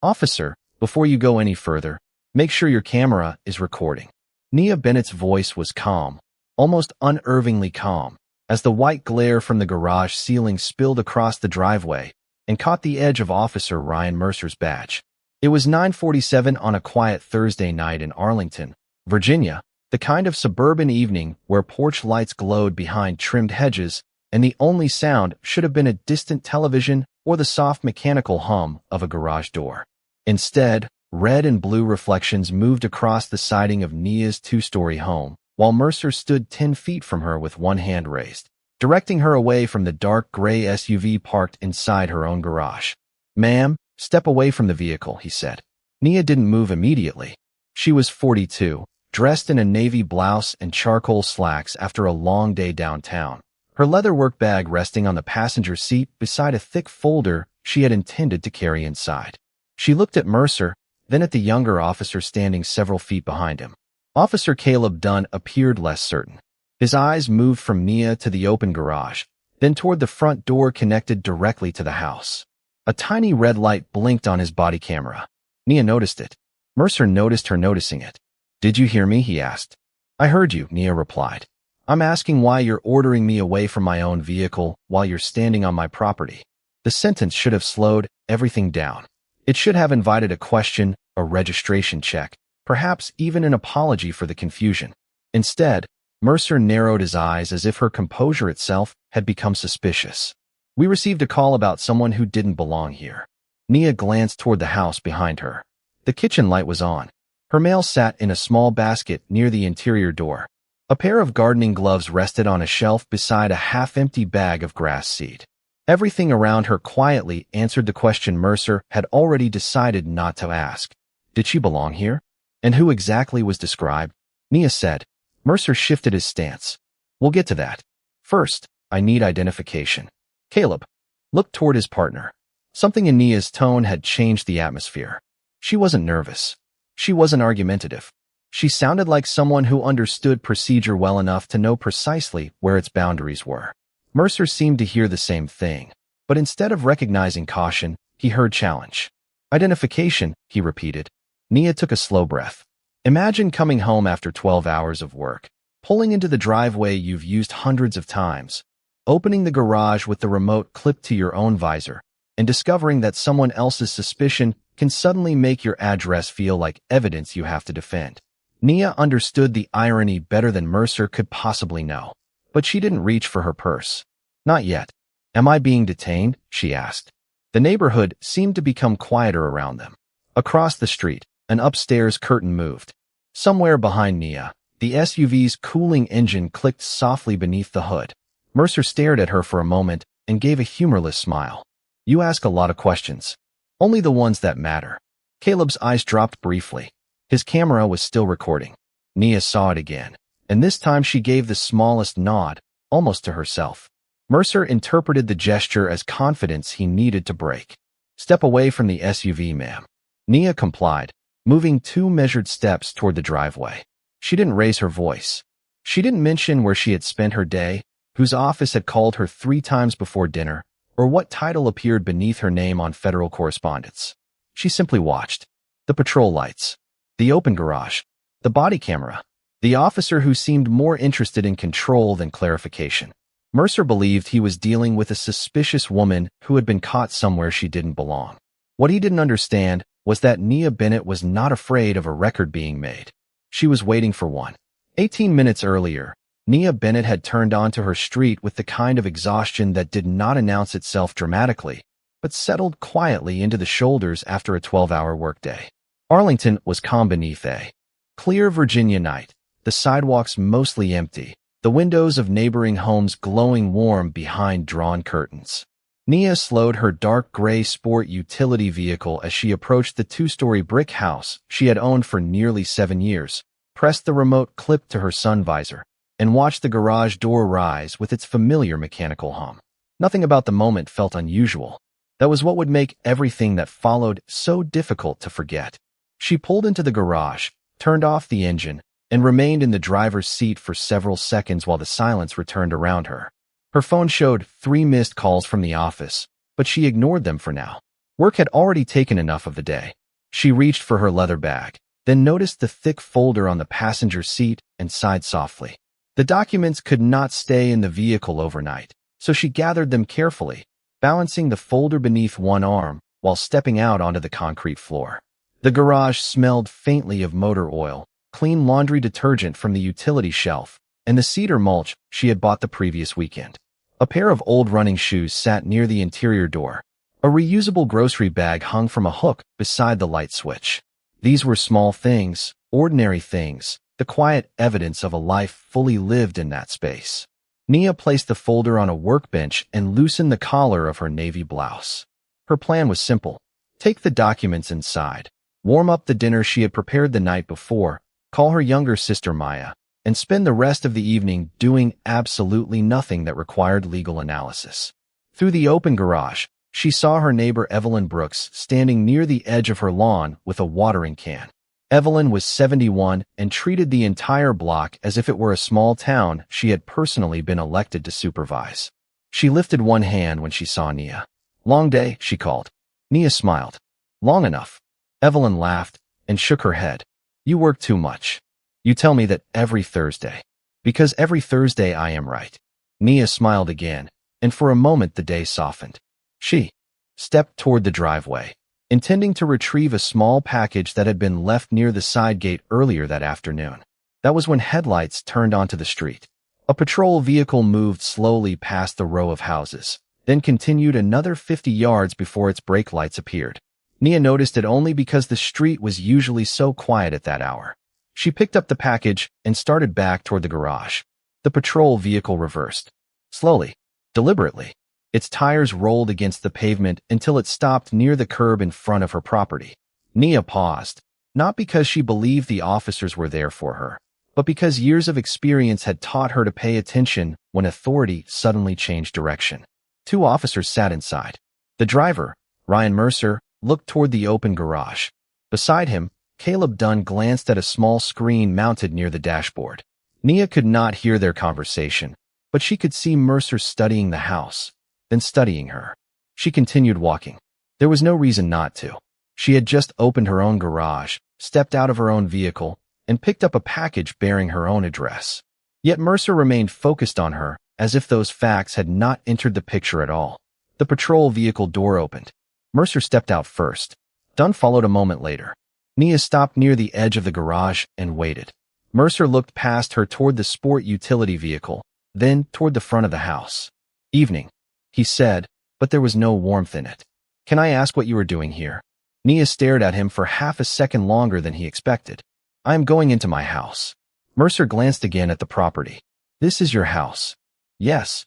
"Officer, before you go any further, make sure your camera is recording." Nia Bennett's voice was calm, almost unnervingly calm, as the white glare from the garage ceiling spilled across the driveway and caught the edge of Officer Ryan Mercer's badge. It was 9:47 on a quiet Thursday night in Arlington, Virginia, the kind of suburban evening where porch lights glowed behind trimmed hedges, and the only sound should have been a distant television or the soft mechanical hum of a garage door. Instead, red and blue reflections moved across the siding of Nia's two-story home, while Mercer stood 10 feet from her with one hand raised, directing her away from the dark gray SUV parked inside her own garage. "Ma'am, step away from the vehicle," he said. Nia didn't move immediately. She was 42, dressed in a navy blouse and charcoal slacks after a long day downtown, her leather work bag resting on the passenger seat beside a thick folder she had intended to carry inside. She looked at Mercer, then at the younger officer standing several feet behind him. Officer Caleb Dunn appeared less certain. His eyes moved from Nia to the open garage, then toward the front door connected directly to the house. A tiny red light blinked on his body camera. Nia noticed it. Mercer noticed her noticing it. "Did you hear me?" he asked. "I heard you," Nia replied. "I'm asking why you're ordering me away from my own vehicle while you're standing on my property." The sentence should have slowed everything down. It should have invited a question, a registration check, perhaps even an apology for the confusion. Instead, Mercer narrowed his eyes as if her composure itself had become suspicious. "We received a call about someone who didn't belong here." Nia glanced toward the house behind her. The kitchen light was on. Her mail sat in a small basket near the interior door. A pair of gardening gloves rested on a shelf beside a half-empty bag of grass seed. Everything around her quietly answered the question Mercer had already decided not to ask. Did she belong here? And who exactly was described? Nia said. Mercer shifted his stance. "We'll get to that. First, I need identification." Caleb looked toward his partner. Something in Nia's tone had changed the atmosphere. She wasn't nervous. She wasn't argumentative. She sounded like someone who understood procedure well enough to know precisely where its boundaries were. Mercer seemed to hear the same thing, but instead of recognizing caution, he heard challenge. "Identification," he repeated. Nia took a slow breath. Imagine coming home after 12 hours of work, pulling into the driveway you've used hundreds of times, opening the garage with the remote clipped to your own visor, and discovering that someone else's suspicion can suddenly make your address feel like evidence you have to defend. Nia understood the irony better than Mercer could possibly know, but she didn't reach for her purse. Not yet. "Am I being detained?" she asked. The neighborhood seemed to become quieter around them. Across the street, an upstairs curtain moved. Somewhere behind Nia, the SUV's cooling engine clicked softly beneath the hood. Mercer stared at her for a moment and gave a humorless smile. "You ask a lot of questions. Only the ones that matter." Caleb's eyes dropped briefly. His camera was still recording. Nia saw it again, and this time she gave the smallest nod, almost to herself. Mercer interpreted the gesture as confidence he needed to break. "Step away from the SUV, ma'am." Nia complied, moving 2 measured steps toward the driveway. She didn't raise her voice. She didn't mention where she had spent her day, whose office had called her 3 times before dinner, or what title appeared beneath her name on federal correspondence. She simply watched. The patrol lights. The open garage. The body camera. The officer who seemed more interested in control than clarification. Mercer believed he was dealing with a suspicious woman who had been caught somewhere she didn't belong. What he didn't understand was that Nia Bennett was not afraid of a record being made. She was waiting for one. 18 minutes earlier, Nia Bennett had turned onto her street with the kind of exhaustion that did not announce itself dramatically, but settled quietly into the shoulders after a 12-hour workday. Arlington was calm beneath a clear Virginia night, the sidewalks mostly empty, the windows of neighboring homes glowing warm behind drawn curtains. Nia slowed her dark gray sport utility vehicle as she approached the 2-story brick house she had owned for nearly 7 years, pressed the remote clip to her sun visor, and watched the garage door rise with its familiar mechanical hum. Nothing about the moment felt unusual. That was what would make everything that followed so difficult to forget. She pulled into the garage, turned off the engine, and remained in the driver's seat for several seconds while the silence returned around her. Her phone showed 3 missed calls from the office, but she ignored them for now. Work had already taken enough of the day. She reached for her leather bag, then noticed the thick folder on the passenger seat and sighed softly. The documents could not stay in the vehicle overnight, so she gathered them carefully, balancing the folder beneath one arm while stepping out onto the concrete floor. The garage smelled faintly of motor oil, clean laundry detergent from the utility shelf, and the cedar mulch she had bought the previous weekend. A pair of old running shoes sat near the interior door. A reusable grocery bag hung from a hook beside the light switch. These were small things, ordinary things, the quiet evidence of a life fully lived in that space. Nia placed the folder on a workbench and loosened the collar of her navy blouse. Her plan was simple. Take the documents inside, warm up the dinner she had prepared the night before, call her younger sister Maya, and spend the rest of the evening doing absolutely nothing that required legal analysis. Through the open garage, she saw her neighbor Evelyn Brooks standing near the edge of her lawn with a watering can. Evelyn was 71 and treated the entire block as if it were a small town she had personally been elected to supervise. She lifted one hand when she saw Nia. "Long day," she called. Nia smiled. "Long enough." Evelyn laughed and shook her head. "You work too much. You tell me that every Thursday." "Because every Thursday I am right." Nia smiled again, and for a moment the day softened. She stepped toward the driveway, intending to retrieve a small package that had been left near the side gate earlier that afternoon. That was when headlights turned onto the street. A patrol vehicle moved slowly past the row of houses, then continued another 50 yards before its brake lights appeared. Nia noticed it only because the street was usually so quiet at that hour. She picked up the package and started back toward the garage. The patrol vehicle reversed. Slowly, deliberately. Its tires rolled against the pavement until it stopped near the curb in front of her property. Nia paused, not because she believed the officers were there for her, but because years of experience had taught her to pay attention when authority suddenly changed direction. 2 officers sat inside. The driver, Ryan Mercer, looked toward the open garage. Beside him, Caleb Dunn glanced at a small screen mounted near the dashboard. Nia could not hear their conversation, but she could see Mercer studying the house, then studying her. She continued walking. There was no reason not to. She had just opened her own garage, stepped out of her own vehicle, and picked up a package bearing her own address. Yet Mercer remained focused on her, as if those facts had not entered the picture at all. The patrol vehicle door opened. Mercer stepped out first. Dunn followed a moment later. Nia stopped near the edge of the garage and waited. Mercer looked past her toward the sport utility vehicle, then toward the front of the house. "Evening," he said, but there was no warmth in it. "Can I ask what you are doing here?" Nia stared at him for half a second longer than he expected. "I am going into my house." Mercer glanced again at the property. "This is your house?" "Yes."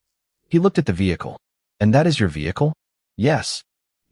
He looked at the vehicle. "And that is your vehicle?" "Yes."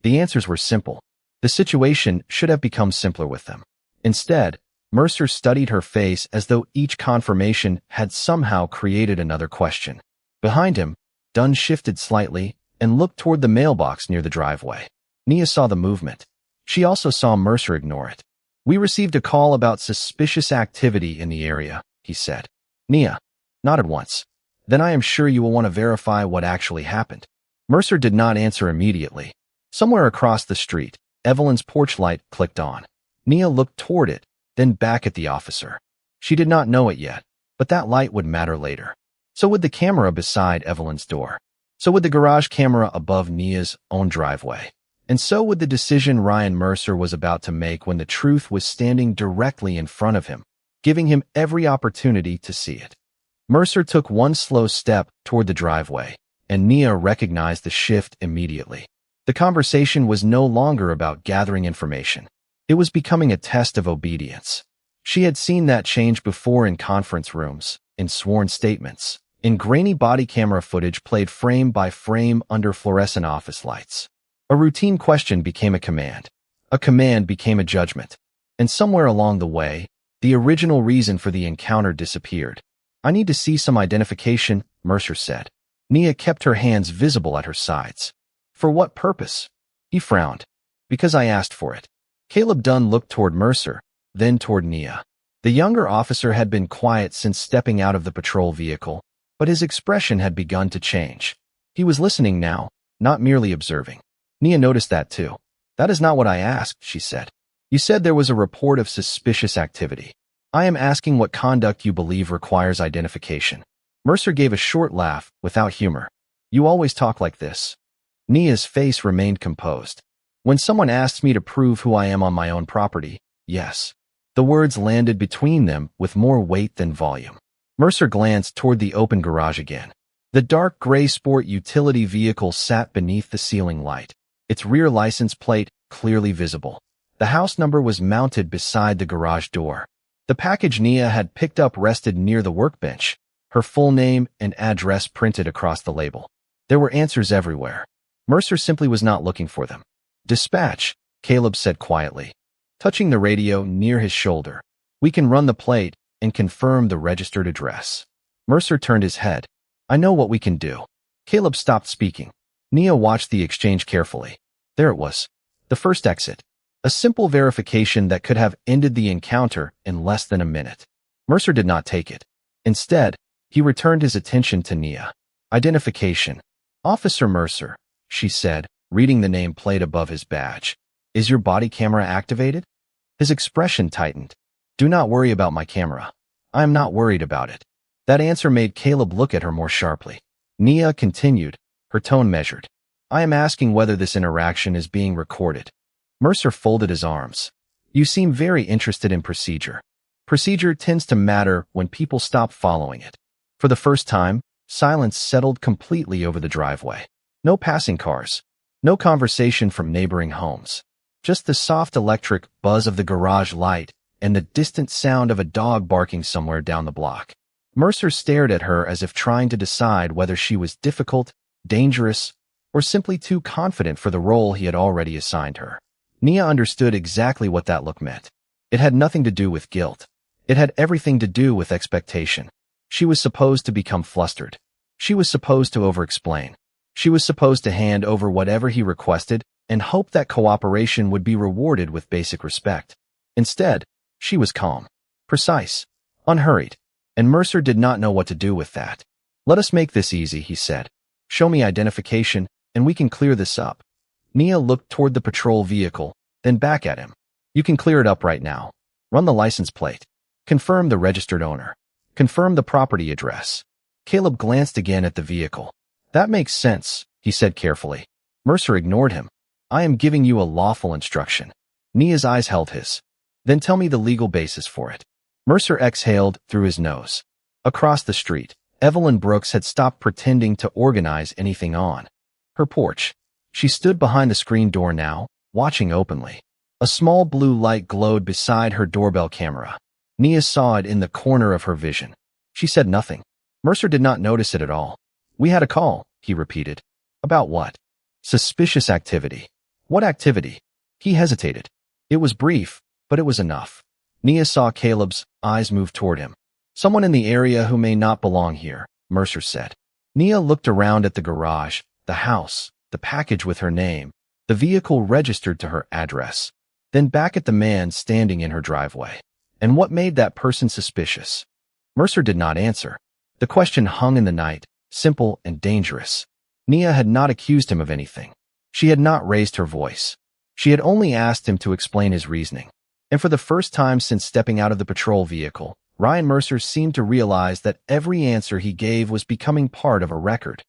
The answers were simple. The situation should have become simpler with them. Instead, Mercer studied her face as though each confirmation had somehow created another question. Behind him, Dunn shifted slightly and looked toward the mailbox near the driveway. Nia saw the movement. She also saw Mercer ignore it. "We received a call about suspicious activity in the area," he said. Nia nodded once. "Then I am sure you will want to verify what actually happened." Mercer did not answer immediately. Somewhere across the street, Evelyn's porch light clicked on. Nia looked toward it, then back at the officer. She did not know it yet, but that light would matter later. So would the camera beside Evelyn's door. So would the garage camera above Nia's own driveway. And so would the decision Ryan Mercer was about to make when the truth was standing directly in front of him, giving him every opportunity to see it. Mercer took one slow step toward the driveway, and Nia recognized the shift immediately. The conversation was no longer about gathering information. It was becoming a test of obedience. She had seen that change before in conference rooms, in sworn statements, in grainy body camera footage played frame by frame under fluorescent office lights. A routine question became a command. A command became a judgment. And somewhere along the way, the original reason for the encounter disappeared. "I need to see some identification," Mercer said. Nia kept her hands visible at her sides. "For what purpose?" He frowned. "Because I asked for it." Caleb Dunn looked toward Mercer, then toward Nia. The younger officer had been quiet since stepping out of the patrol vehicle, but his expression had begun to change. He was listening now, not merely observing. Nia noticed that too. That is not what I asked, she said. You said there was a report of suspicious activity. I am asking what conduct you believe requires identification. Mercer gave a short laugh, without humor. You always talk like this. Nia's face remained composed. When someone asks me to prove who I am on my own property, yes. The words landed between them with more weight than volume. Mercer glanced toward the open garage again. The dark gray sport utility vehicle sat beneath the ceiling light, its rear license plate clearly visible. The house number was mounted beside the garage door. The package Nia had picked up rested near the workbench, her full name and address printed across the label. There were answers everywhere. Mercer simply was not looking for them. Dispatch, Caleb said quietly, touching the radio near his shoulder. We can run the plate and confirm the registered address. Mercer turned his head. I know what we can do. Caleb stopped speaking. Nia watched the exchange carefully. There it was. The first exit. A simple verification that could have ended the encounter in less than a minute. Mercer did not take it. Instead, he returned his attention to Nia. Identification. Officer Mercer, she said, reading the name plate above his badge. Is your body camera activated? His expression tightened. Do not worry about my camera. I am not worried about it. That answer made Caleb look at her more sharply. Nia continued, her tone measured. I am asking whether this interaction is being recorded. Mercer folded his arms. You seem very interested in procedure. Procedure tends to matter when people stop following it. For the first time, silence settled completely over the driveway. No passing cars. No conversation from neighboring homes. Just the soft electric buzz of the garage light and the distant sound of a dog barking somewhere down the block. Mercer stared at her as if trying to decide whether she was difficult, dangerous, or simply too confident for the role he had already assigned her. Nia understood exactly what that look meant. It had nothing to do with guilt. It had everything to do with expectation. She was supposed to become flustered. She was supposed to over-explain. She was supposed to hand over whatever he requested and hope that cooperation would be rewarded with basic respect. Instead, she was calm, precise, unhurried, and Mercer did not know what to do with that. Let us make this easy, he said. Show me identification, and we can clear this up. Nia looked toward the patrol vehicle, then back at him. You can clear it up right now. Run the license plate. Confirm the registered owner. Confirm the property address. Caleb glanced again at the vehicle. That makes sense, he said carefully. Mercer ignored him. I am giving you a lawful instruction. Nia's eyes held his. Then tell me the legal basis for it. Mercer exhaled through his nose. Across the street, Evelyn Brooks had stopped pretending to organize anything on her porch. She stood behind the screen door now, watching openly. A small blue light glowed beside her doorbell camera. Nia saw it in the corner of her vision. She said nothing. Mercer did not notice it at all. We had a call, he repeated. About what? Suspicious activity. What activity? He hesitated. It was brief, but it was enough. Nia saw Caleb's eyes move toward him. Someone in the area who may not belong here, Mercer said. Nia looked around at the garage, the house, the package with her name, the vehicle registered to her address, then back at the man standing in her driveway. And what made that person suspicious? Mercer did not answer. The question hung in the night, simple and dangerous. Nia had not accused him of anything. She had not raised her voice. She had only asked him to explain his reasoning. And for the first time since stepping out of the patrol vehicle, Ryan Mercer seemed to realize that every answer he gave was becoming part of a record.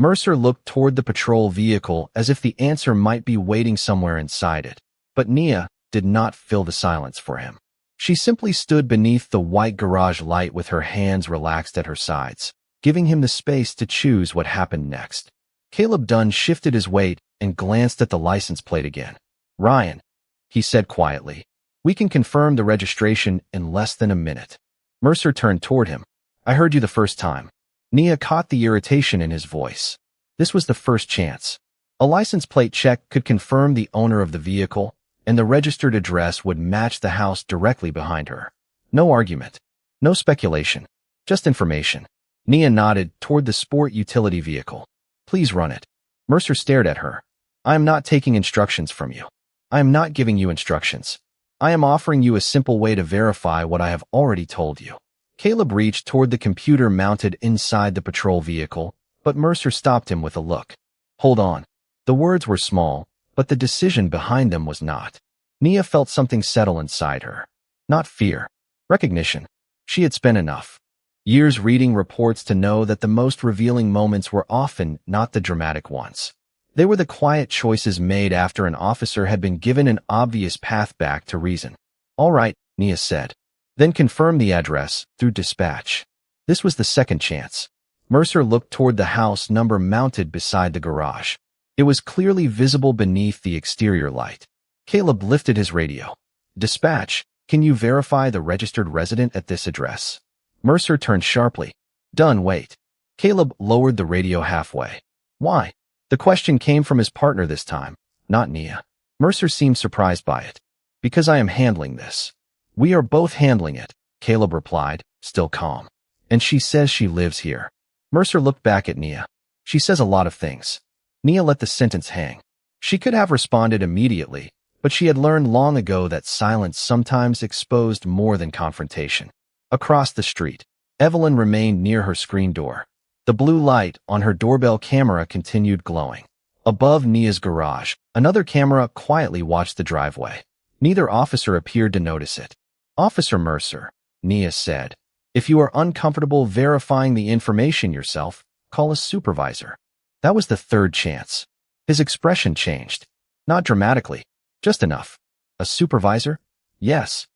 Mercer looked toward the patrol vehicle as if the answer might be waiting somewhere inside it. But Nia did not fill the silence for him. She simply stood beneath the white garage light with her hands relaxed at her sides, giving him the space to choose what happened next. Caleb Dunn shifted his weight and glanced at the license plate again. Ryan, he said quietly, we can confirm the registration in less than a minute. Mercer turned toward him. I heard you the first time. Nia caught the irritation in his voice. This was the first chance. A license plate check could confirm the owner of the vehicle, and the registered address would match the house directly behind her. No argument. No speculation. Just information. Nia nodded toward the sport utility vehicle. Please run it. Mercer stared at her. I am not taking instructions from you. I am not giving you instructions. I am offering you a simple way to verify what I have already told you. Caleb reached toward the computer mounted inside the patrol vehicle, but Mercer stopped him with a look. Hold on. The words were small, but the decision behind them was not. Nia felt something settle inside her. Not fear. Recognition. She had spent enough years reading reports to know that the most revealing moments were often not the dramatic ones. They were the quiet choices made after an officer had been given an obvious path back to reason. All right, Nia said. Then confirm the address through dispatch. This was the second chance. Mercer looked toward the house number mounted beside the garage. It was clearly visible beneath the exterior light. Caleb lifted his radio. Dispatch, can you verify the registered resident at this address? Mercer turned sharply. Done, wait. Caleb lowered the radio halfway. Why? The question came from his partner this time, not Nia. Mercer seemed surprised by it. Because I am handling this. We are both handling it, Caleb replied, still calm. And she says she lives here. Mercer looked back at Nia. She says a lot of things. Nia let the sentence hang. She could have responded immediately, but she had learned long ago that silence sometimes exposed more than confrontation. Across the street, Evelyn remained near her screen door. The blue light on her doorbell camera continued glowing. Above Nia's garage, another camera quietly watched the driveway. Neither officer appeared to notice it. Officer Mercer, Nia said, if you are uncomfortable verifying the information yourself, call a supervisor. That was the third chance. His expression changed. Not dramatically, just enough. A supervisor? Yes.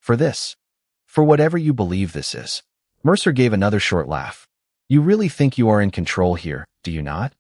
For this. For whatever you believe this is. Mercer gave another short laugh. You really think you are in control here, do you not?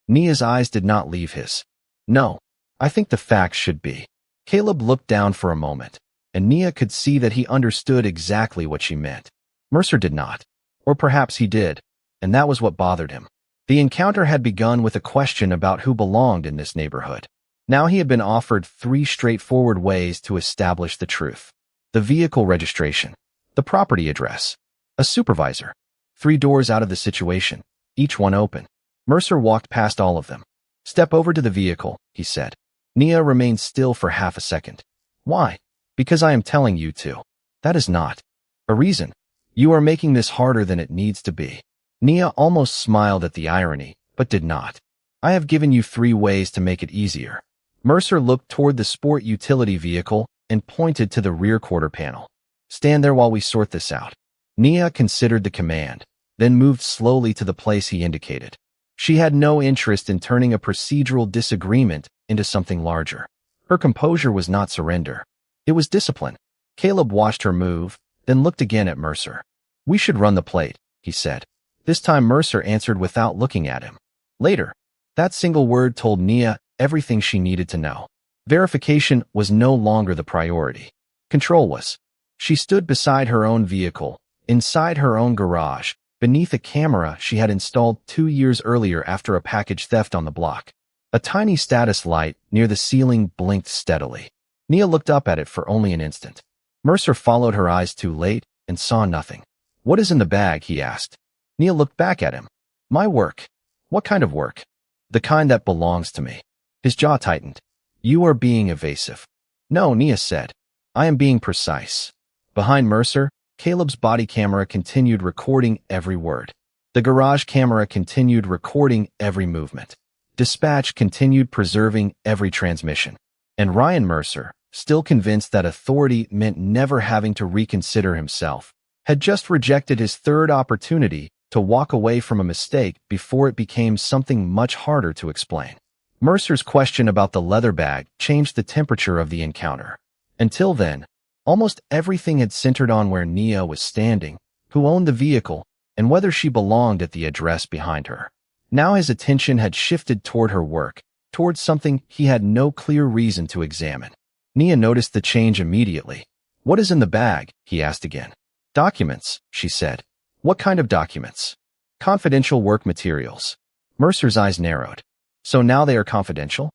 Nia's eyes did not leave his. No, I think the facts should be. Caleb looked down for a moment, and Nia could see that he understood exactly what she meant. Mercer did not. Or perhaps he did, and that was what bothered him. The encounter had begun with a question about who belonged in this neighborhood. Now he had been offered 3 straightforward ways to establish the truth. The vehicle registration, the property address, a supervisor. 3 doors out of the situation, each one open. Mercer walked past all of them. Step over to the vehicle, he said. Nia remained still for half a second. Why? Because I am telling you to. That is not a reason. You are making this harder than it needs to be. Nia almost smiled at the irony, but did not. I have given you 3 ways to make it easier. Mercer looked toward the sport utility vehicle and pointed to the rear quarter panel. Stand there while we sort this out. Nia considered the command, then moved slowly to the place he indicated. She had no interest in turning a procedural disagreement into something larger. Her composure was not surrender. It was discipline. Caleb watched her move, then looked again at Mercer. We should run the plate, he said. This time Mercer answered without looking at him. Later. That single word told Nia everything she needed to know. Verification was no longer the priority. Control was. She stood beside her own vehicle, inside her own garage, beneath a camera she had installed 2 years earlier after a package theft on the block. A tiny status light near the ceiling blinked steadily. Nia looked up at it for only an instant. Mercer followed her eyes too late and saw nothing. What is in the bag? He asked. Nia looked back at him. My work. What kind of work? The kind that belongs to me. His jaw tightened. You are being evasive. No, Nia said. I am being precise. Behind Mercer, Caleb's body camera continued recording every word. The garage camera continued recording every movement. Dispatch continued preserving every transmission. And Ryan Mercer, still convinced that authority meant never having to reconsider himself, had just rejected his third opportunity to walk away from a mistake before it became something much harder to explain. Mercer's question about the leather bag changed the temperature of the encounter. Until then, almost everything had centered on where Nia was standing, who owned the vehicle, and whether she belonged at the address behind her. Now his attention had shifted toward her work, towards something he had no clear reason to examine. Nia noticed the change immediately. What is in the bag? He asked again. Documents, she said. What kind of documents? Confidential work materials. Mercer's eyes narrowed. So now they are confidential?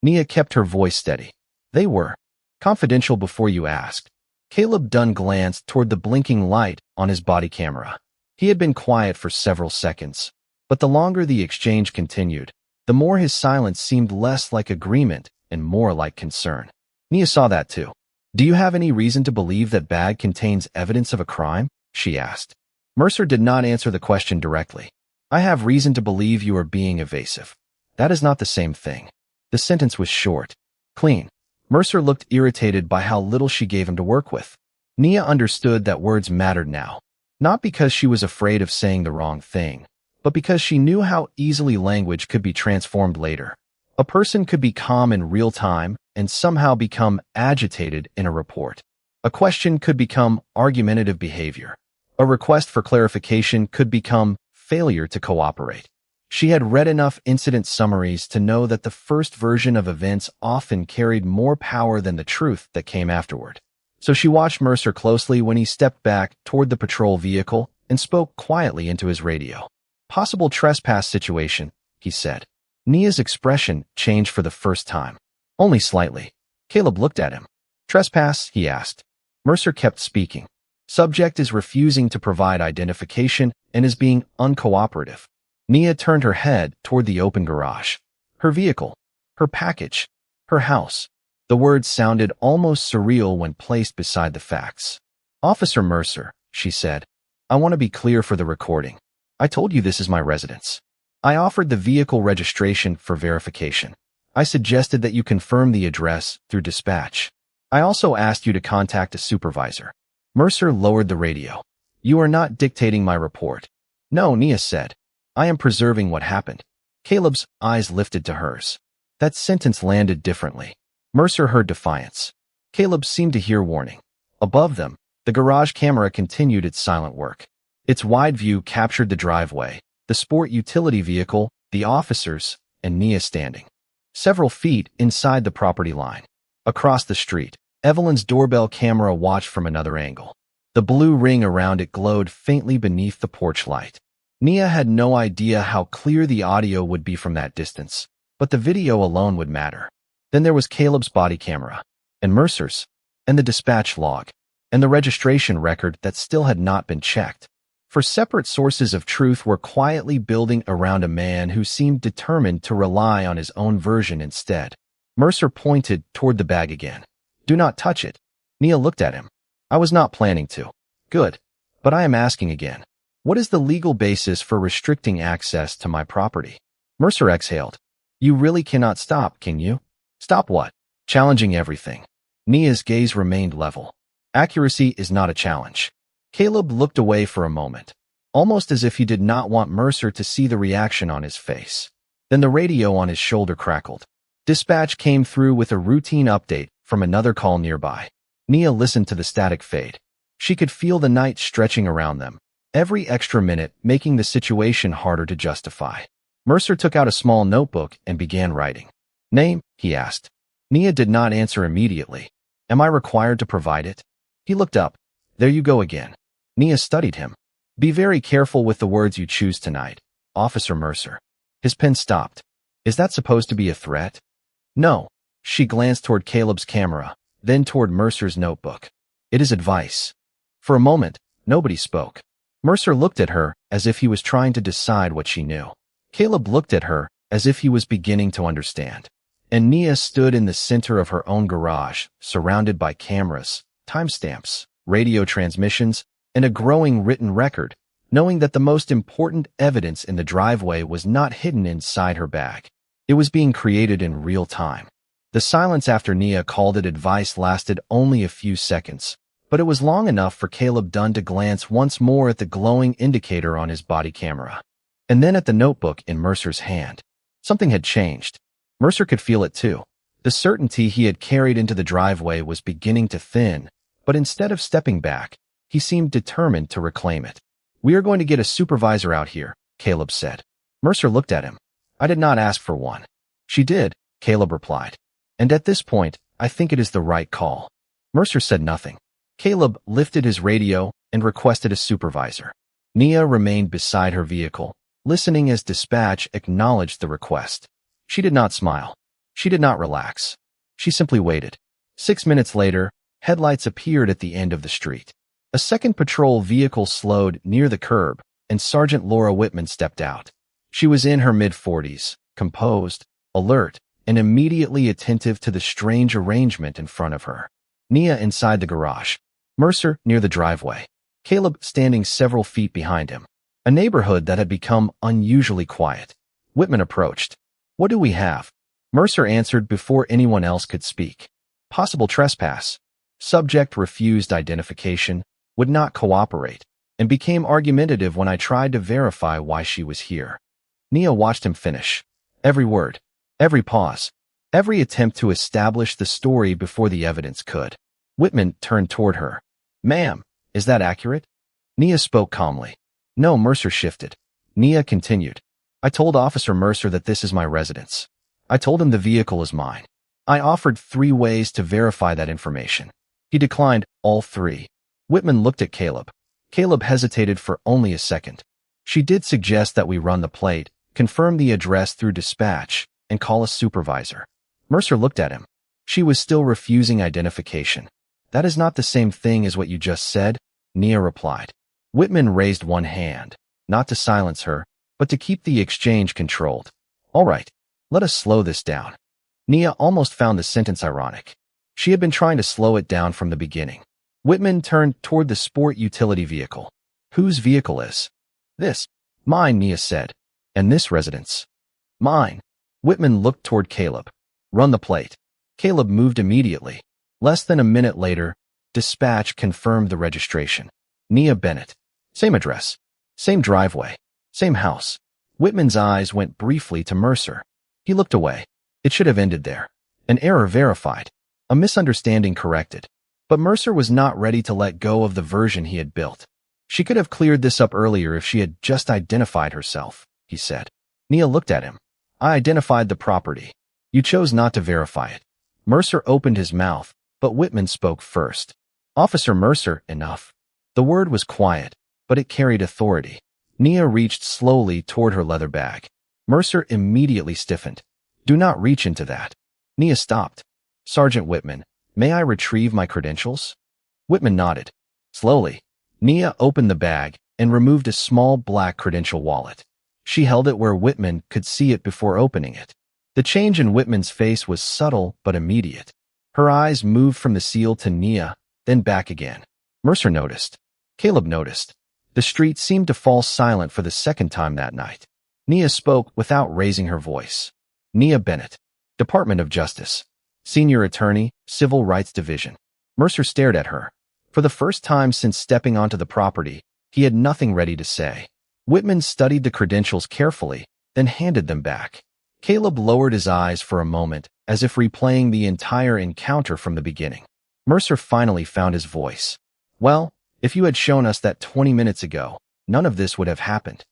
Nia kept her voice steady. They were. Confidential before you asked. Caleb Dunn glanced toward the blinking light on his body camera. He had been quiet for several seconds, but the longer the exchange continued, the more his silence seemed less like agreement and more like concern. Nia saw that too. Do you have any reason to believe that bag contains evidence of a crime? She asked. Mercer did not answer the question directly. I have reason to believe you are being evasive. That is not the same thing. The sentence was short, Clean. Mercer looked irritated by how little she gave him to work with. Nia understood that words mattered now, not because she was afraid of saying the wrong thing, but because she knew how easily language could be transformed later. A person could be calm in real time and somehow become agitated in a report. A question could become argumentative behavior. A request for clarification could become failure to cooperate. She had read enough incident summaries to know that the first version of events often carried more power than the truth that came afterward. So she watched Mercer closely when he stepped back toward the patrol vehicle and spoke quietly into his radio. Possible trespass situation, he said. Nia's expression changed for the first time. Only slightly. Caleb looked at him. Trespass, he asked. Mercer kept speaking. Subject is refusing to provide identification and is being uncooperative. Nia turned her head toward the open garage. Her vehicle. Her package. Her house. The words sounded almost surreal when placed beside the facts. Officer Mercer, she said, I want to be clear for the recording. I told you this is my residence. I offered the vehicle registration for verification. I suggested that you confirm the address through dispatch. I also asked you to contact a supervisor. Mercer lowered the radio. You are not dictating my report. No, Nia said. I am preserving what happened. Caleb's eyes lifted to hers. That sentence landed differently. Mercer heard defiance. Caleb seemed to hear warning. Above them, the garage camera continued its silent work. Its wide view captured the driveway, the sport utility vehicle, the officers, and Nia standing. Several feet inside the property line. Across the street, Evelyn's doorbell camera watched from another angle. The blue ring around it glowed faintly beneath the porch light. Nia had no idea how clear the audio would be from that distance, but the video alone would matter. Then there was Caleb's body camera, and Mercer's, and the dispatch log, and the registration record that still had not been checked. For separate sources of truth were quietly building around a man who seemed determined to rely on his own version instead. Mercer pointed toward the bag again. Do not touch it. Nia looked at him. I was not planning to. Good. But I am asking again. What is the legal basis for restricting access to my property? Mercer exhaled. You really cannot stop, can you? Stop what? Challenging everything. Nia's gaze remained level. Accuracy is not a challenge. Caleb looked away for a moment, almost as if he did not want Mercer to see the reaction on his face. Then the radio on his shoulder crackled. Dispatch came through with a routine update from another call nearby. Nia listened to the static fade. She could feel the night stretching around them, every extra minute making the situation harder to justify. Mercer took out a small notebook and began writing. Name, he asked. Nia did not answer immediately. Am I required to provide it? He looked up. There you go again. Nia studied him. Be very careful with the words you choose tonight, Officer Mercer. His pen stopped. Is that supposed to be a threat? No. She glanced toward Caleb's camera, then toward Mercer's notebook. It is advice. For a moment, nobody spoke. Mercer looked at her as if he was trying to decide what she knew. Caleb looked at her as if he was beginning to understand. And Nia stood in the center of her own garage, surrounded by cameras, timestamps, radio transmissions, and a growing written record, knowing that the most important evidence in the driveway was not hidden inside her bag. It was being created in real time. The silence after Nia called it advice lasted only a few seconds, but it was long enough for Caleb Dunn to glance once more at the glowing indicator on his body camera, and then at the notebook in Mercer's hand. Something had changed. Mercer could feel it too. The certainty he had carried into the driveway was beginning to thin, but instead of stepping back, he seemed determined to reclaim it. We are going to get a supervisor out here, Caleb said. Mercer looked at him. I did not ask for one. She did, Caleb replied. And at this point, I think it is the right call. Mercer said nothing. Caleb lifted his radio and requested a supervisor. Nia remained beside her vehicle, listening as dispatch acknowledged the request. She did not smile. She did not relax. She simply waited. 6 minutes later, headlights appeared at the end of the street. A second patrol vehicle slowed near the curb, and Sergeant Laura Whitman stepped out. She was in her mid-40s, composed, alert, and immediately attentive to the strange arrangement in front of her. Nia inside the garage. Mercer near the driveway. Caleb standing several feet behind him. A neighborhood that had become unusually quiet. Whitman approached. What do we have? Mercer answered before anyone else could speak. Possible trespass. Subject refused identification, would not cooperate, and became argumentative when I tried to verify why she was here. Nia watched him finish. Every word, every pause, every attempt to establish the story before the evidence could. Whitman turned toward her. "Ma'am, is that accurate?" Nia spoke calmly. No. Mercer shifted. Nia continued. "I told Officer Mercer that this is my residence. I told him the vehicle is mine. I offered 3 ways to verify that information. He declined all 3. Whitman looked at Caleb. Caleb hesitated for only a second. She did suggest that we run the plate, confirm the address through dispatch, and call a supervisor. Mercer looked at him. She was still refusing identification. "That is not the same thing as what you just said," Nia replied. Whitman raised one hand, not to silence her, but to keep the exchange controlled. "All right, let us slow this down." Nia almost found the sentence ironic. She had been trying to slow it down from the beginning. Whitman turned toward the sport utility vehicle. "Whose vehicle is this?" "Mine," Nia said. "And this residence?" "Mine." Whitman looked toward Caleb. "Run the plate." Caleb moved immediately. Less than a minute later, dispatch confirmed the registration. Nia Bennett. Same address. Same driveway. Same house. Whitman's eyes went briefly to Mercer. He looked away. It should have ended there. An error verified. A misunderstanding corrected. But Mercer was not ready to let go of the version he had built. "She could have cleared this up earlier if she had just identified herself," he said. Nia looked at him. "I identified the property. You chose not to verify it." Mercer opened his mouth, but Whitman spoke first. "Officer Mercer, enough." The word was quiet, but it carried authority. Nia reached slowly toward her leather bag. Mercer immediately stiffened. "Do not reach into that." Nia stopped. "Sergeant Whitman, may I retrieve my credentials?" Whitman nodded. Slowly, Nia opened the bag and removed a small black credential wallet. She held it where Whitman could see it before opening it. The change in Whitman's face was subtle but immediate. Her eyes moved from the seal to Nia, then back again. Mercer noticed. Caleb noticed. The street seemed to fall silent for the second time that night. Nia spoke without raising her voice. "Nia Bennett, Department of Justice, Senior Attorney, Civil Rights Division." Mercer stared at her. For the first time since stepping onto the property, he had nothing ready to say. Whitman studied the credentials carefully, then handed them back. Caleb lowered his eyes for a moment, as if replaying the entire encounter from the beginning. Mercer finally found his voice. "Well, if you had shown us that 20 minutes ago, none of this would have happened."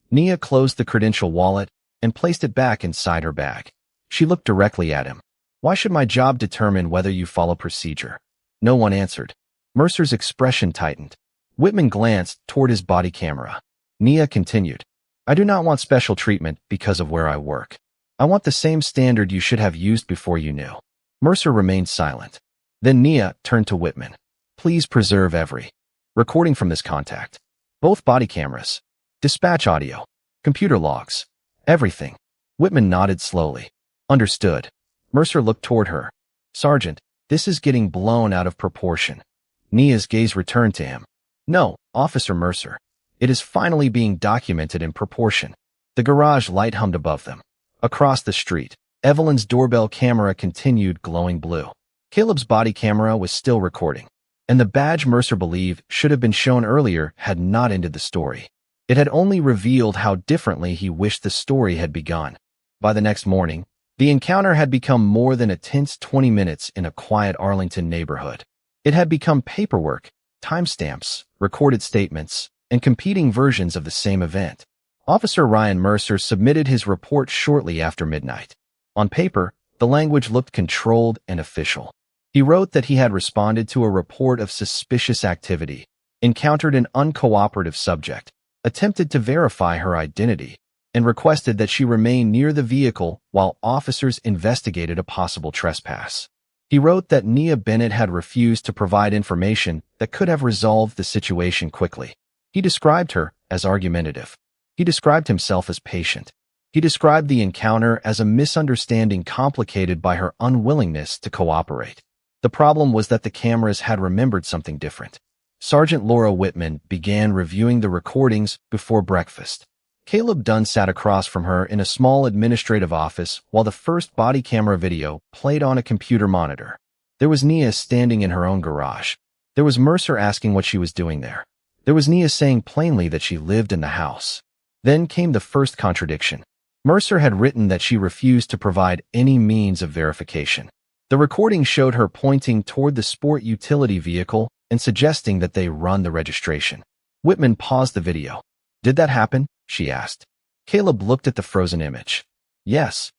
Nia closed the credential wallet and placed it back inside her bag. She looked directly at him. "Why should my job determine whether you follow procedure?" No one answered. Mercer's expression tightened. Whitman glanced toward his body camera. Nia continued. "I do not want special treatment because of where I work. I want the same standard you should have used before you knew." Mercer remained silent. Then Nia turned to Whitman. "Please preserve every recording from this contact. Both body cameras, dispatch audio, computer logs, everything." Whitman nodded slowly. "Understood." Mercer looked toward her. "Sergeant, this is getting blown out of proportion." Nia's gaze returned to him. "No, Officer Mercer. It is finally being documented in proportion." The garage light hummed above them. Across the street, Evelyn's doorbell camera continued glowing blue. Caleb's body camera was still recording, and the badge Mercer believed should have been shown earlier had not ended the story. It had only revealed how differently he wished the story had begun. By the next morning, the encounter had become more than a tense 20 minutes in a quiet Arlington neighborhood. It had become paperwork, timestamps, recorded statements, and competing versions of the same event. Officer Ryan Mercer submitted his report shortly after midnight. On paper, the language looked controlled and official. He wrote that he had responded to a report of suspicious activity, encountered an uncooperative subject, attempted to verify her identity, and requested that she remain near the vehicle while officers investigated a possible trespass. He wrote that Nia Bennett had refused to provide information that could have resolved the situation quickly. He described her as argumentative. He described himself as patient. He described the encounter as a misunderstanding complicated by her unwillingness to cooperate. The problem was that the cameras had remembered something different. Sergeant Laura Whitman began reviewing the recordings before breakfast. Caleb Dunn sat across from her in a small administrative office while the first body camera video played on a computer monitor. There was Nia standing in her own garage. There was Mercer asking what she was doing there. There was Nia saying plainly that she lived in the house. Then came the first contradiction. Mercer had written that she refused to provide any means of verification. The recording showed her pointing toward the sport utility vehicle and suggesting that they run the registration. Whitman paused the video. "Did that happen?" she asked. Caleb looked at the frozen image. "Yes."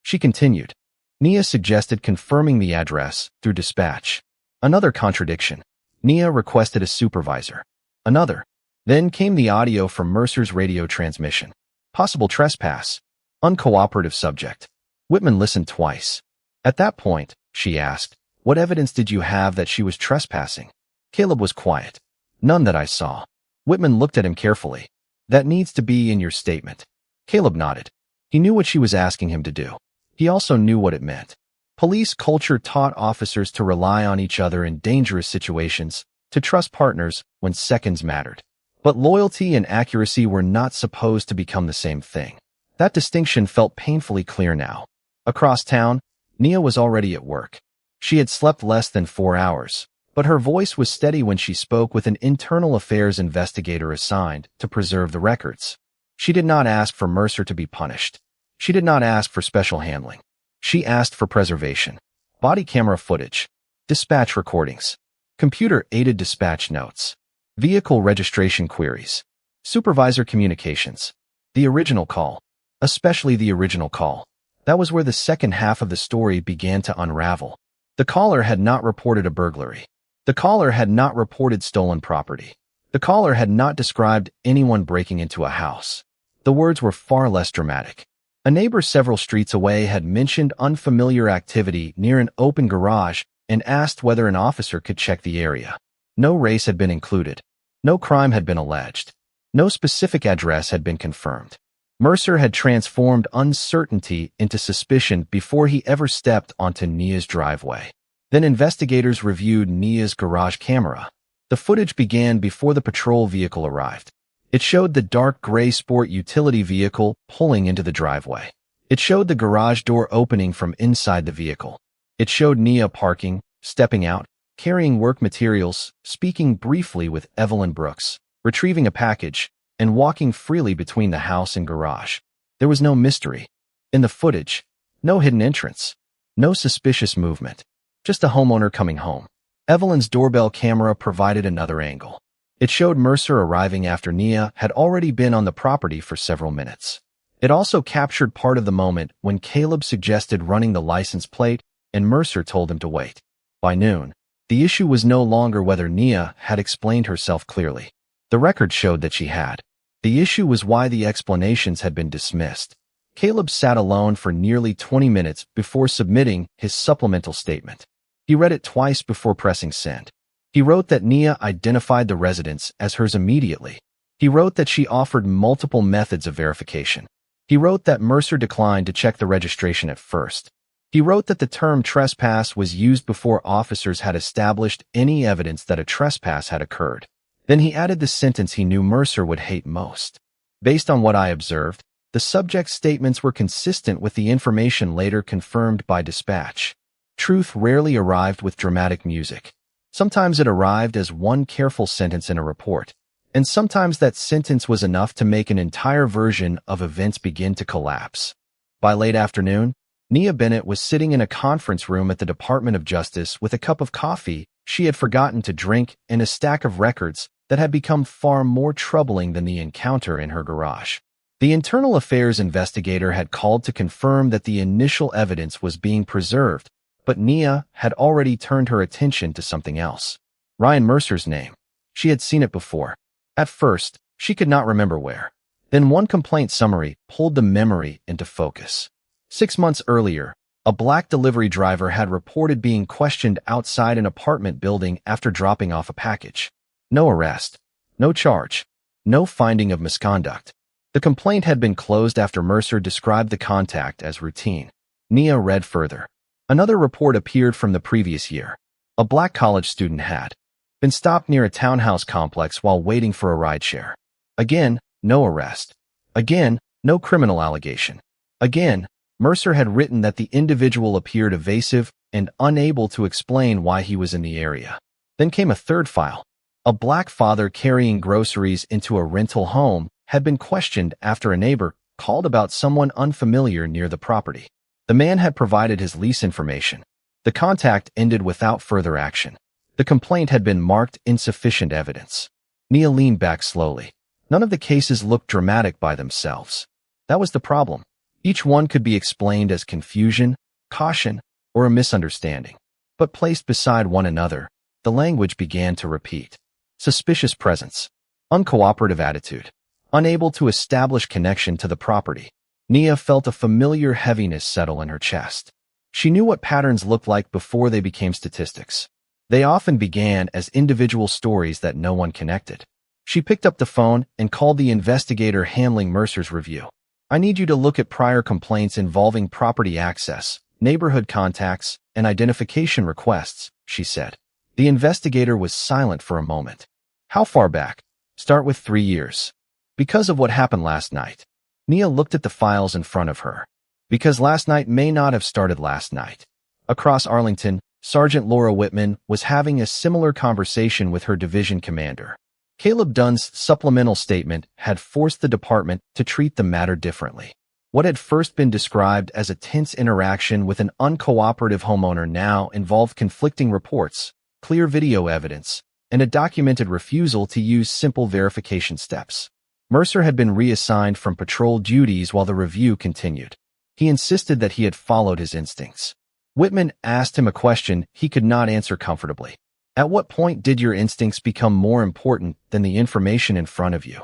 She continued. Nia suggested confirming the address through dispatch. Another contradiction. Nia requested a supervisor. Another. Then came the audio from Mercer's radio transmission. Possible trespass. Uncooperative subject. Whitman listened twice. At that point, she asked, "What evidence did you have that she was trespassing?" Caleb was quiet. "None that I saw." Whitman looked at him carefully. "That needs to be in your statement." Caleb nodded. He knew what she was asking him to do. He also knew what it meant. Police culture taught officers to rely on each other in dangerous situations, to trust partners when seconds mattered. But loyalty and accuracy were not supposed to become the same thing. That distinction felt painfully clear now. Across town, Nia was already at work. She had slept less than 4 hours, but her voice was steady when she spoke with an internal affairs investigator assigned to preserve the records. She did not ask for Mercer to be punished. She did not ask for special handling. She asked for preservation. Body camera footage, dispatch recordings, computer-aided dispatch notes, vehicle registration queries, supervisor communications, the original call, especially the original call. That was where the second half of the story began to unravel. The caller had not reported a burglary. The caller had not reported stolen property. The caller had not described anyone breaking into a house. The words were far less dramatic. A neighbor several streets away had mentioned unfamiliar activity near an open garage and asked whether an officer could check the area. No race had been included. No crime had been alleged. No specific address had been confirmed. Mercer had transformed uncertainty into suspicion before he ever stepped onto Nia's driveway. Then investigators reviewed Nia's garage camera. The footage began before the patrol vehicle arrived. It showed the dark gray sport utility vehicle pulling into the driveway. It showed the garage door opening from inside the vehicle. It showed Nia parking, stepping out, carrying work materials, speaking briefly with Evelyn Brooks, retrieving a package, and walking freely between the house and garage. There was no mystery. In the footage, no hidden entrance, no suspicious movement, just a homeowner coming home. Evelyn's doorbell camera provided another angle. It showed Mercer arriving after Nia had already been on the property for several minutes. It also captured part of the moment when Caleb suggested running the license plate and Mercer told him to wait. By noon, the issue was no longer whether Nia had explained herself clearly. The record showed that she had. The issue was why the explanations had been dismissed. Caleb sat alone for nearly 20 minutes before submitting his supplemental statement. He read it twice before pressing send. He wrote that Nia identified the residence as hers immediately. He wrote that she offered multiple methods of verification. He wrote that Mercer declined to check the registration at first. He wrote that the term trespass was used before officers had established any evidence that a trespass had occurred. Then he added the sentence he knew Mercer would hate most. Based on what I observed, the subject's statements were consistent with the information later confirmed by dispatch. Truth rarely arrived with dramatic music. Sometimes it arrived as one careful sentence in a report, and sometimes that sentence was enough to make an entire version of events begin to collapse. By late afternoon, Nia Bennett was sitting in a conference room at the Department of Justice with a cup of coffee she had forgotten to drink and a stack of records that had become far more troubling than the encounter in her garage. The internal affairs investigator had called to confirm that the initial evidence was being preserved, but Nia had already turned her attention to something else. Ryan Mercer's name. She had seen it before. At first, she could not remember where. Then one complaint summary pulled the memory into focus. 6 months earlier, a black delivery driver had reported being questioned outside an apartment building after dropping off a package. No arrest, no charge, no finding of misconduct. The complaint had been closed after Mercer described the contact as routine. Nia read further. Another report appeared from the previous year. A black college student had been stopped near a townhouse complex while waiting for a rideshare. Again, no arrest. Again, no criminal allegation. Again, Mercer had written that the individual appeared evasive and unable to explain why he was in the area. Then came a third file. A black father carrying groceries into a rental home had been questioned after a neighbor called about someone unfamiliar near the property. The man had provided his lease information. The contact ended without further action. The complaint had been marked insufficient evidence. Nia leaned back slowly. None of the cases looked dramatic by themselves. That was the problem. Each one could be explained as confusion, caution, or a misunderstanding. But placed beside one another, the language began to repeat. Suspicious presence. Uncooperative attitude. Unable to establish connection to the property. Nia felt a familiar heaviness settle in her chest. She knew what patterns looked like before they became statistics. They often began as individual stories that no one connected. She picked up the phone and called the investigator handling Mercer's review. I need you to look at prior complaints involving property access, neighborhood contacts, and identification requests, she said. The investigator was silent for a moment. How far back? Start with 3 years. Because of what happened last night. Nia looked at the files in front of her. Because last night may not have started last night. Across Arlington, Sergeant Laura Whitman was having a similar conversation with her division commander. Caleb Dunn's supplemental statement had forced the department to treat the matter differently. What had first been described as a tense interaction with an uncooperative homeowner now involved conflicting reports, clear video evidence, and a documented refusal to use simple verification steps. Mercer had been reassigned from patrol duties while the review continued. He insisted that he had followed his instincts. Whitman asked him a question he could not answer comfortably. At what point did your instincts become more important than the information in front of you?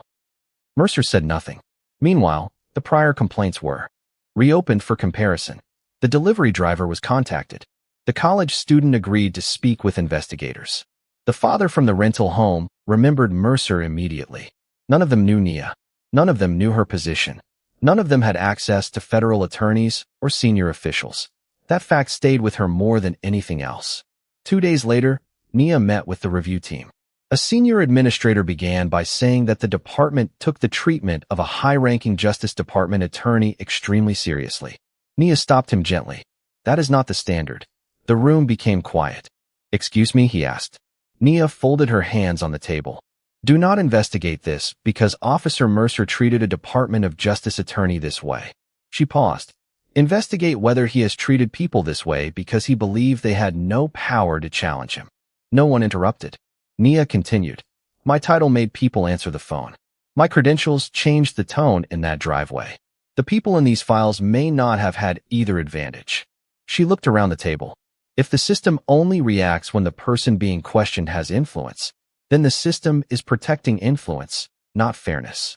Mercer said nothing. Meanwhile, the prior complaints were reopened for comparison. The delivery driver was contacted. The college student agreed to speak with investigators. The father from the rental home remembered Mercer immediately. None of them knew Nia. None of them knew her position. None of them had access to federal attorneys or senior officials. That fact stayed with her more than anything else. 2 days later, Nia met with the review team. A senior administrator began by saying that the department took the treatment of a high-ranking Justice Department attorney extremely seriously. Nia stopped him gently. That is not the standard. The room became quiet. Excuse me, he asked. Nia folded her hands on the table. Do not investigate this because Officer Mercer treated a Department of Justice attorney this way. She paused. Investigate whether he has treated people this way because he believed they had no power to challenge him. No one interrupted. Nia continued. My title made people answer the phone. My credentials changed the tone in that driveway. The people in these files may not have had either advantage. She looked around the table. If the system only reacts when the person being questioned has influence, then the system is protecting influence, not fairness.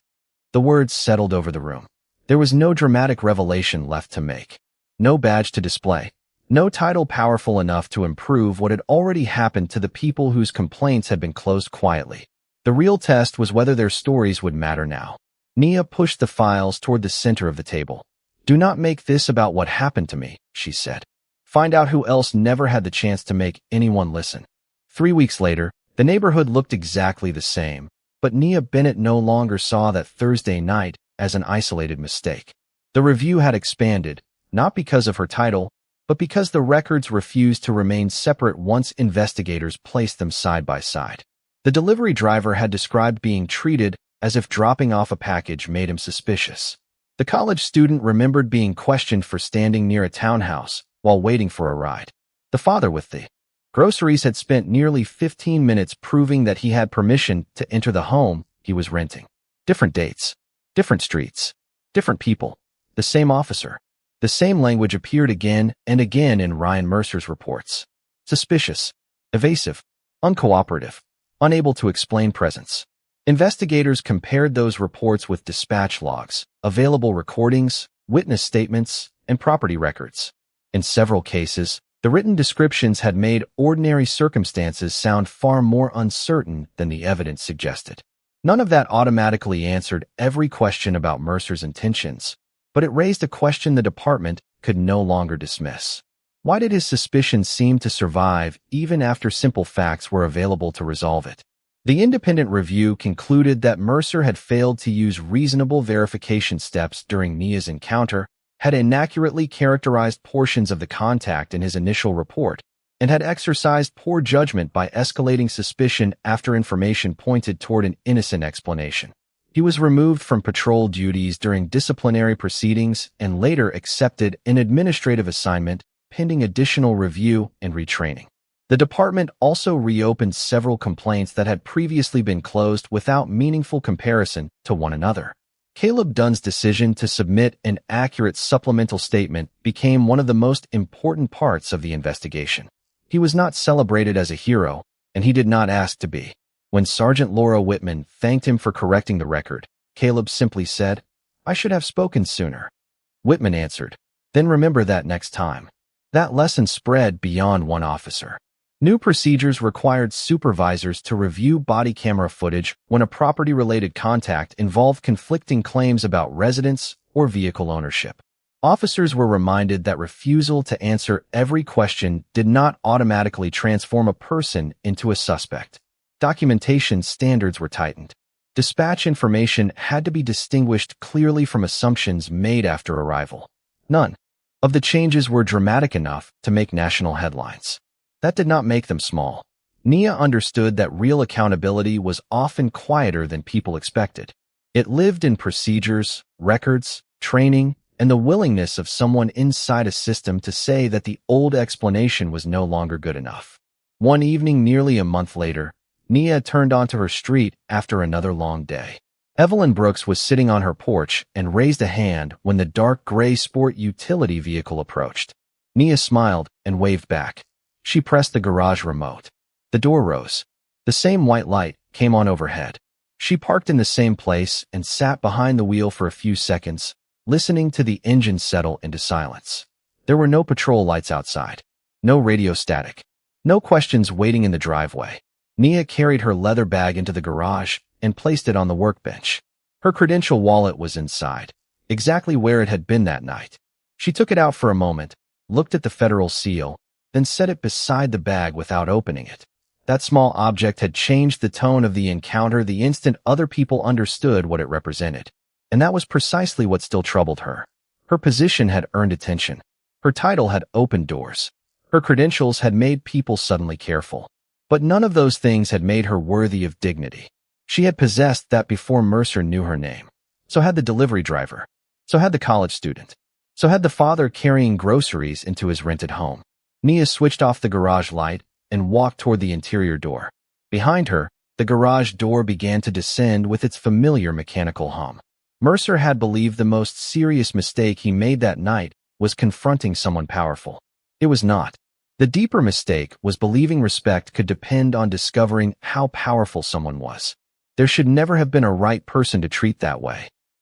The words settled over the room. There was no dramatic revelation left to make. No badge to display. No title powerful enough to improve what had already happened to the people whose complaints had been closed quietly. The real test was whether their stories would matter now. Nia pushed the files toward the center of the table. Do not make this about what happened to me, she said. Find out who else never had the chance to make anyone listen. 3 weeks later, the neighborhood looked exactly the same, but Nia Bennett no longer saw that Thursday night as an isolated mistake. The review had expanded, not because of her title, but because the records refused to remain separate once investigators placed them side by side. The delivery driver had described being treated as if dropping off a package made him suspicious. The college student remembered being questioned for standing near a townhouse while waiting for a ride. The father with the groceries had spent nearly 15 minutes proving that he had permission to enter the home he was renting. Different dates, different streets, different people, the same officer. The same language appeared again and again in Ryan Mercer's reports. Suspicious, evasive, uncooperative, unable to explain presence. Investigators compared those reports with dispatch logs, available recordings, witness statements, and property records. In several cases, the written descriptions had made ordinary circumstances sound far more uncertain than the evidence suggested. None of that automatically answered every question about Mercer's intentions, but it raised a question the department could no longer dismiss. Why did his suspicions seem to survive even after simple facts were available to resolve it? The independent review concluded that Mercer had failed to use reasonable verification steps during Nia's encounter, had inaccurately characterized portions of the contact in his initial report, and had exercised poor judgment by escalating suspicion after information pointed toward an innocent explanation. He was removed from patrol duties during disciplinary proceedings and later accepted an administrative assignment pending additional review and retraining. The department also reopened several complaints that had previously been closed without meaningful comparison to one another. Caleb Dunn's decision to submit an accurate supplemental statement became one of the most important parts of the investigation. He was not celebrated as a hero, and he did not ask to be. When Sergeant Laura Whitman thanked him for correcting the record, Caleb simply said, "I should have spoken sooner." Whitman answered, "Then remember that next time." That lesson spread beyond one officer. New procedures required supervisors to review body camera footage when a property-related contact involved conflicting claims about residence or vehicle ownership. Officers were reminded that refusal to answer every question did not automatically transform a person into a suspect. Documentation standards were tightened. Dispatch information had to be distinguished clearly from assumptions made after arrival. None of the changes were dramatic enough to make national headlines. That did not make them small. Nia understood that real accountability was often quieter than people expected. It lived in procedures, records, training, and the willingness of someone inside a system to say that the old explanation was no longer good enough. One evening nearly a month later, Nia turned onto her street after another long day. Evelyn Brooks was sitting on her porch and raised a hand when the dark gray sport utility vehicle approached. Nia smiled and waved back. She pressed the garage remote. The door rose. The same white light came on overhead. She parked in the same place and sat behind the wheel for a few seconds, listening to the engine settle into silence. There were no patrol lights outside, no radio static, no questions waiting in the driveway. Nia carried her leather bag into the garage and placed it on the workbench. Her credential wallet was inside, exactly where it had been that night. She took it out for a moment, looked at the federal seal, then set it beside the bag without opening it. That small object had changed the tone of the encounter the instant other people understood what it represented. And that was precisely what still troubled her. Her position had earned attention. Her title had opened doors. Her credentials had made people suddenly careful. But none of those things had made her worthy of dignity. She had possessed that before Mercer knew her name. So had the delivery driver. So had the college student. So had the father carrying groceries into his rented home. Nia switched off the garage light and walked toward the interior door. Behind her, the garage door began to descend with its familiar mechanical hum. Mercer had believed the most serious mistake he made that night was confronting someone powerful. It was not. The deeper mistake was believing respect could depend on discovering how powerful someone was. There should never have been a right person to treat that way.